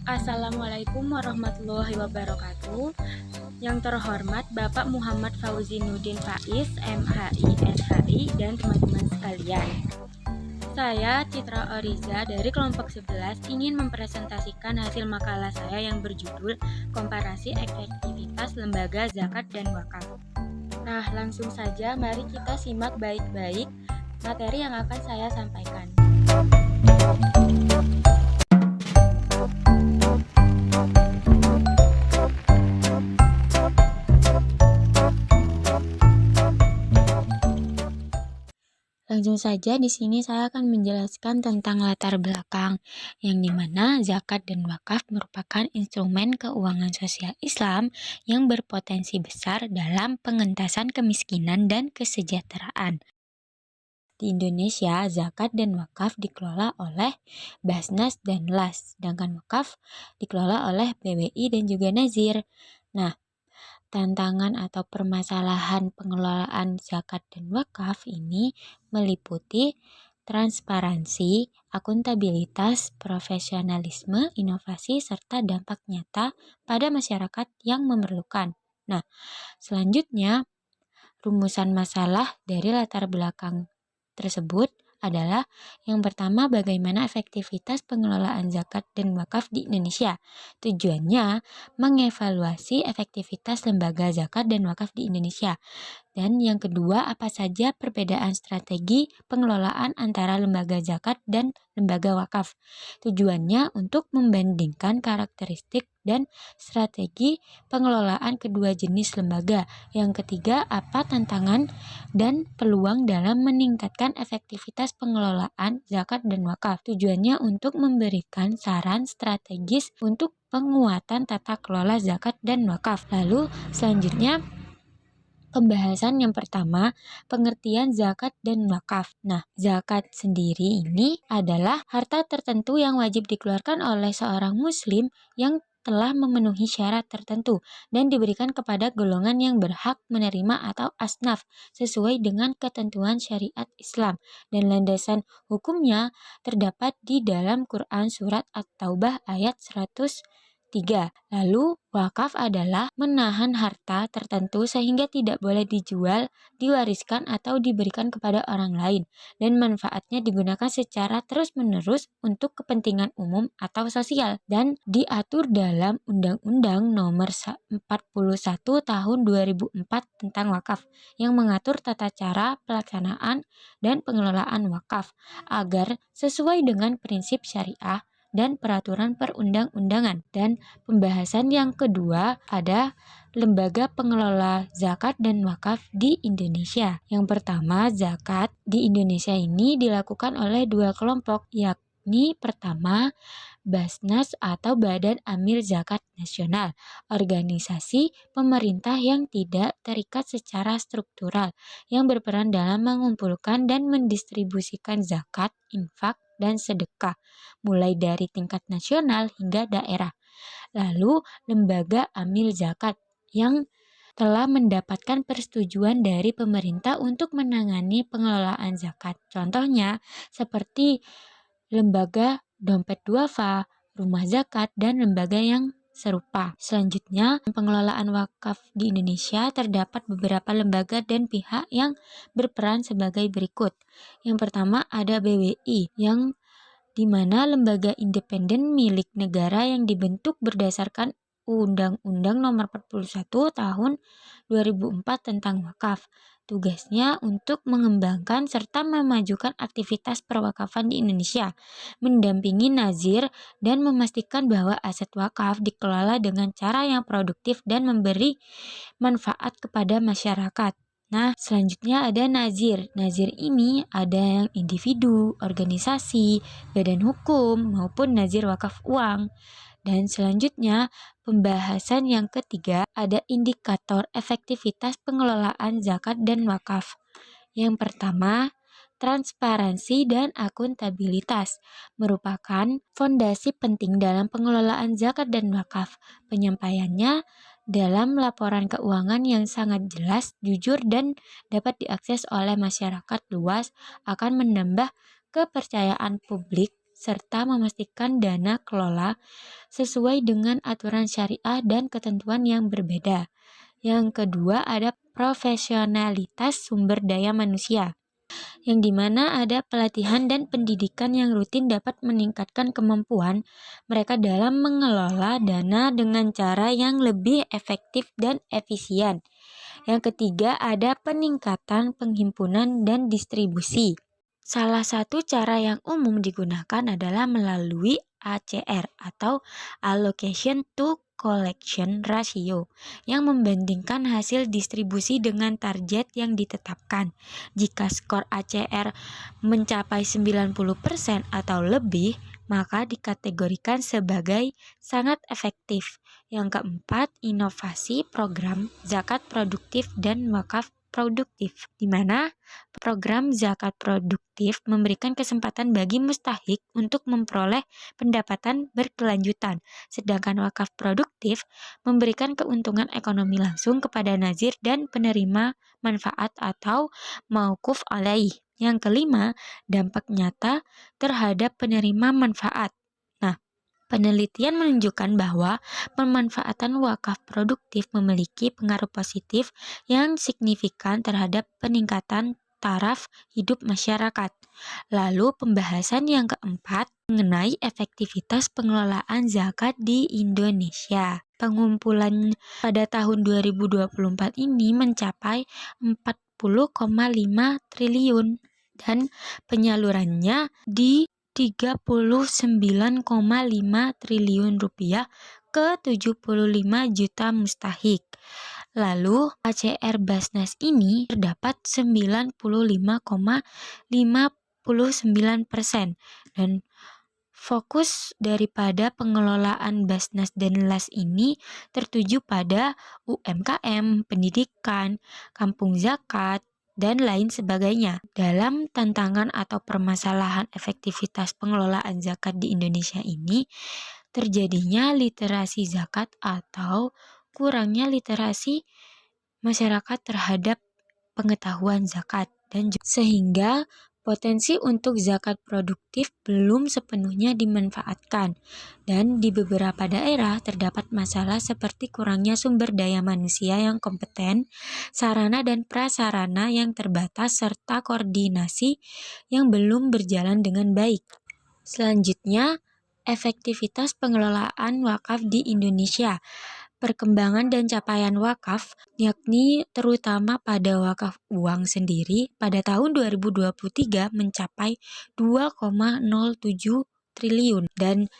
Assalamualaikum warahmatullahi wabarakatuh. Yang terhormat Bapak Muhammad Fauzi Nudin Faiz, MHI, SHI, dan teman-teman sekalian. Saya Citra Oriza dari kelompok 11 ingin mempresentasikan hasil makalah saya yang berjudul Komparasi Efektivitas Lembaga Zakat dan Wakaf. Nah, langsung saja mari kita simak baik-baik materi yang akan saya sampaikan. Langsung saja di sini saya akan menjelaskan tentang latar belakang, yang dimana zakat dan wakaf merupakan instrumen keuangan sosial Islam yang berpotensi besar dalam pengentasan kemiskinan dan kesejahteraan. Di Indonesia, zakat dan wakaf dikelola oleh Basnas dan LAS, sedangkan wakaf dikelola oleh BWI dan juga Nazir. Nah, tantangan atau permasalahan pengelolaan zakat dan wakaf ini meliputi transparansi, akuntabilitas, profesionalisme, inovasi, serta dampak nyata pada masyarakat yang memerlukan. Nah, selanjutnya rumusan masalah dari latar belakang tersebut adalah yang pertama, bagaimana efektivitas pengelolaan zakat dan wakaf di Indonesia. Tujuannya mengevaluasi efektivitas lembaga zakat dan wakaf di Indonesia. Dan yang kedua, apa saja perbedaan strategi pengelolaan antara lembaga zakat dan lembaga wakaf. Tujuannya untuk membandingkan karakteristik dan strategi pengelolaan kedua jenis lembaga. Yang ketiga, apa tantangan dan peluang dalam meningkatkan efektivitas pengelolaan zakat dan wakaf. Tujuannya untuk memberikan saran strategis untuk penguatan tata kelola zakat dan wakaf. Lalu selanjutnya pembahasan yang pertama, pengertian zakat dan wakaf. Nah, zakat sendiri ini adalah harta tertentu yang wajib dikeluarkan oleh seorang muslim yang telah memenuhi syarat tertentu dan diberikan kepada golongan yang berhak menerima atau asnaf sesuai dengan ketentuan syariat Islam, dan landasan hukumnya terdapat di dalam Quran Surat At-Taubah ayat 103. Lalu, wakaf adalah menahan harta tertentu sehingga tidak boleh dijual, diwariskan, atau diberikan kepada orang lain, dan manfaatnya digunakan secara terus-menerus untuk kepentingan umum atau sosial, dan diatur dalam Undang-Undang Nomor 41 Tahun 2004 tentang wakaf, yang mengatur tata cara pelaksanaan dan pengelolaan wakaf agar sesuai dengan prinsip syariah dan peraturan perundang-undangan. Dan pembahasan yang kedua ada lembaga pengelola zakat dan wakaf di Indonesia. Yang pertama, zakat di Indonesia ini dilakukan oleh dua kelompok, yakni pertama, Basnas atau Badan Amil Zakat Nasional, organisasi pemerintah yang tidak terikat secara struktural, yang berperan dalam mengumpulkan dan mendistribusikan zakat, infak, dan sedekah, mulai dari tingkat nasional hingga daerah. Lalu, lembaga amil zakat yang telah mendapatkan persetujuan dari pemerintah untuk menangani pengelolaan zakat. Contohnya, seperti lembaga dompet duafa, rumah zakat, dan lembaga yang serupa. Selanjutnya, pengelolaan wakaf di Indonesia terdapat beberapa lembaga dan pihak yang berperan sebagai berikut. Yang pertama ada BWI, yang di mana lembaga independen milik negara yang dibentuk berdasarkan Undang-Undang Nomor 41 Tahun 2004 tentang wakaf. Tugasnya untuk mengembangkan serta memajukan aktivitas perwakafan di Indonesia, mendampingi nazir, dan memastikan bahwa aset wakaf dikelola dengan cara yang produktif dan memberi manfaat kepada masyarakat. Nah, selanjutnya ada nazir. Nazir ini ada yang individu, organisasi, badan hukum, maupun nazir wakaf uang. Dan selanjutnya, pembahasan yang ketiga ada indikator efektivitas pengelolaan zakat dan wakaf. Yang pertama, transparansi dan akuntabilitas merupakan fondasi penting dalam pengelolaan zakat dan wakaf. Penyampaiannya dalam laporan keuangan yang sangat jelas, jujur, dan dapat diakses oleh masyarakat luas akan menambah kepercayaan publik serta memastikan dana kelola sesuai dengan aturan syariah dan ketentuan yang berbeda. Yang kedua ada profesionalitas sumber daya manusia, yang dimana ada pelatihan dan pendidikan yang rutin dapat meningkatkan kemampuan mereka dalam mengelola dana dengan cara yang lebih efektif dan efisien. Yang ketiga ada peningkatan penghimpunan dan distribusi. Salah satu cara yang umum digunakan adalah melalui ACR atau Allocation to Collection Ratio yang membandingkan hasil distribusi dengan target yang ditetapkan. Jika skor ACR mencapai 90% atau lebih, maka dikategorikan sebagai sangat efektif. Yang keempat, inovasi program zakat produktif dan wakaf produktif, di mana program zakat produktif memberikan kesempatan bagi mustahik untuk memperoleh pendapatan berkelanjutan, sedangkan wakaf produktif memberikan keuntungan ekonomi langsung kepada nazir dan penerima manfaat atau mauquf alaih. Yang kelima, dampak nyata terhadap penerima manfaat. Nah, penelitian menunjukkan bahwa pemanfaatan wakaf produktif memiliki pengaruh positif yang signifikan terhadap peningkatan taraf hidup masyarakat. Lalu pembahasan yang keempat mengenai efektivitas pengelolaan zakat di Indonesia. Pengumpulan pada tahun 2024 ini mencapai 40,5 triliun dan penyalurannya di 39,5 triliun rupiah ke 75 juta mustahik. Lalu ACR Basnas ini terdapat 95,59% dan fokus daripada pengelolaan Basnas dan LAS ini tertuju pada UMKM, pendidikan, kampung zakat, dan lain sebagainya. Dalam tantangan atau permasalahan efektivitas pengelolaan zakat di Indonesia ini, terjadinya literasi zakat atau kurangnya literasi masyarakat terhadap pengetahuan zakat dan sehingga potensi untuk zakat produktif belum sepenuhnya dimanfaatkan, dan di beberapa daerah terdapat masalah seperti kurangnya sumber daya manusia yang kompeten, sarana dan prasarana yang terbatas, serta koordinasi yang belum berjalan dengan baik. Selanjutnya, efektivitas pengelolaan wakaf di Indonesia. Perkembangan dan capaian wakaf, yakni terutama pada wakaf uang sendiri, pada tahun 2023 mencapai 2,07 triliun dan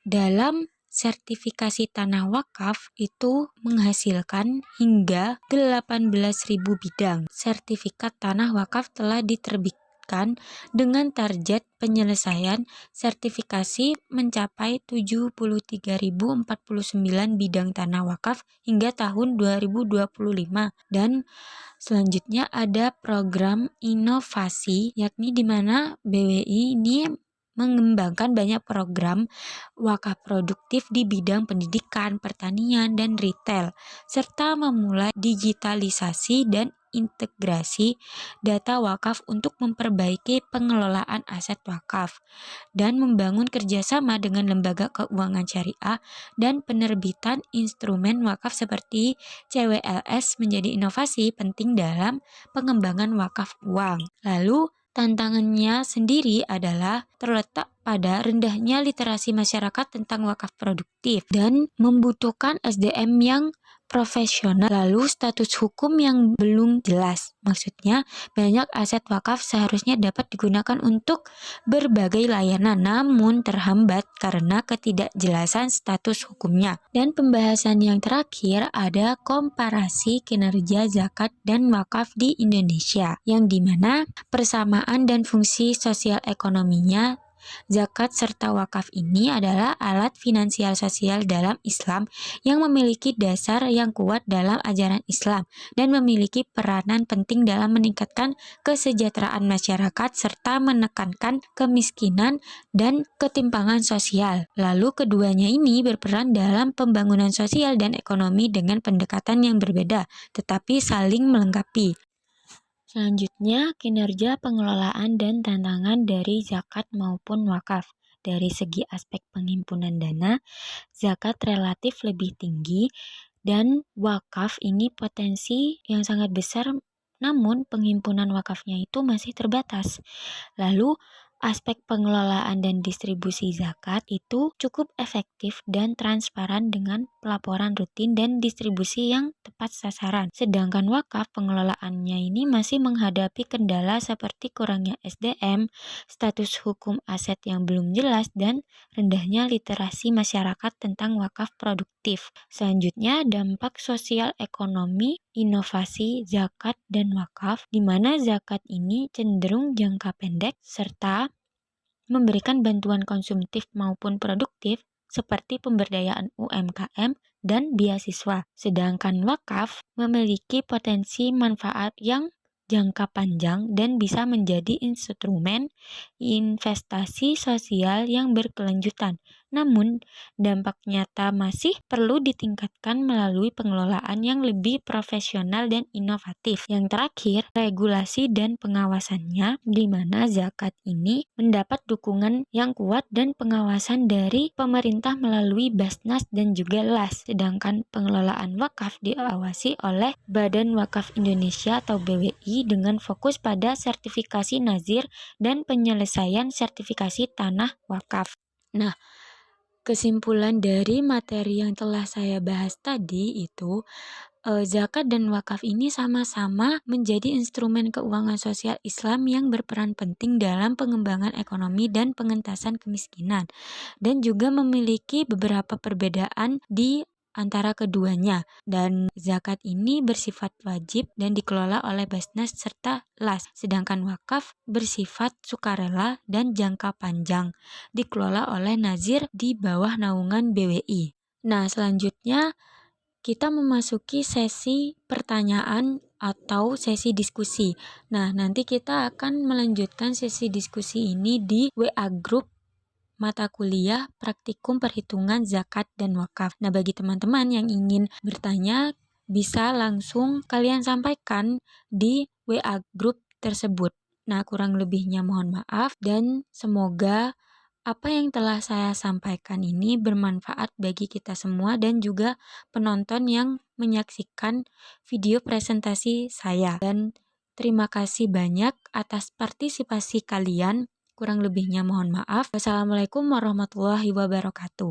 dalam sertifikasi tanah wakaf itu menghasilkan hingga 18.000 bidang. Sertifikat tanah wakaf telah diterbitkan dengan target penyelesaian sertifikasi mencapai 73.049 bidang tanah wakaf hingga tahun 2025. Dan selanjutnya ada program inovasi, yakni di mana BWI ini mengembangkan banyak program wakaf produktif di bidang pendidikan, pertanian, dan retail, serta memulai digitalisasi dan integrasi data wakaf untuk memperbaiki pengelolaan aset wakaf dan membangun kerjasama dengan lembaga keuangan syariah dan penerbitan instrumen wakaf seperti CWLS menjadi inovasi penting dalam pengembangan wakaf uang. Lalu tantangannya sendiri adalah terletak pada rendahnya literasi masyarakat tentang wakaf produktif dan membutuhkan SDM yang profesional, lalu status hukum yang belum jelas. Maksudnya, banyak aset wakaf seharusnya dapat digunakan untuk berbagai layanan, namun terhambat karena ketidakjelasan status hukumnya. Dan pembahasan yang terakhir ada komparasi kinerja zakat dan wakaf di Indonesia, yang dimana persamaan dan fungsi sosial ekonominya zakat serta wakaf ini adalah alat finansial sosial dalam Islam yang memiliki dasar yang kuat dalam ajaran Islam dan memiliki peranan penting dalam meningkatkan kesejahteraan masyarakat serta menekankan kemiskinan dan ketimpangan sosial. Lalu keduanya ini berperan dalam pembangunan sosial dan ekonomi dengan pendekatan yang berbeda, tetapi saling melengkapi. Selanjutnya, kinerja pengelolaan dan tantangan dari zakat maupun wakaf. dari segi aspek penghimpunan dana, zakat relatif lebih tinggi dan wakaf ini potensi yang sangat besar, namun penghimpunan wakafnya itu masih terbatas. Lalu, aspek pengelolaan dan distribusi zakat itu cukup efektif dan transparan dengan pelaporan rutin dan distribusi yang tepat sasaran. Sedangkan wakaf pengelolaannya ini masih menghadapi kendala seperti kurangnya SDM, status hukum aset yang belum jelas, dan rendahnya literasi masyarakat tentang wakaf produktif. Selanjutnya, dampak sosial ekonomi, inovasi, zakat, dan wakaf, di mana zakat ini cenderung jangka pendek serta memberikan bantuan konsumtif maupun produktif seperti pemberdayaan UMKM dan beasiswa. Sedangkan wakaf memiliki potensi manfaat yang jangka panjang dan bisa menjadi instrumen investasi sosial yang berkelanjutan. Namun, dampak nyata masih perlu ditingkatkan melalui pengelolaan yang lebih profesional dan inovatif. Yang terakhir, regulasi dan pengawasannya, di mana zakat ini mendapat dukungan yang kuat dan pengawasan dari pemerintah melalui Basnas dan juga LAS. Sedangkan pengelolaan wakaf diawasi oleh Badan Wakaf Indonesia atau BWI dengan fokus pada sertifikasi nazir dan penyelesaian sertifikasi tanah wakaf. Nah, kesimpulan dari materi yang telah saya bahas tadi itu, zakat dan wakaf ini sama-sama menjadi instrumen keuangan sosial Islam yang berperan penting dalam pengembangan ekonomi dan pengentasan kemiskinan, dan juga memiliki beberapa perbedaan di antara keduanya. Dan zakat ini bersifat wajib dan dikelola oleh Basnas serta LAS, sedangkan wakaf bersifat sukarela dan jangka panjang, dikelola oleh Nazir di bawah naungan BWI. Nah, selanjutnya kita memasuki sesi pertanyaan atau sesi diskusi. Nah, nanti kita akan melanjutkan sesi diskusi ini di WA Group mata kuliah praktikum perhitungan zakat dan wakaf. Nah, bagi teman-teman yang ingin bertanya, bisa langsung kalian sampaikan di WA Group tersebut. Nah, kurang lebihnya mohon maaf dan semoga apa yang telah saya sampaikan ini bermanfaat bagi kita semua dan juga penonton yang menyaksikan video presentasi saya. Dan terima kasih banyak atas partisipasi kalian. Kurang lebihnya mohon maaf. Wassalamualaikum warahmatullahi wabarakatuh.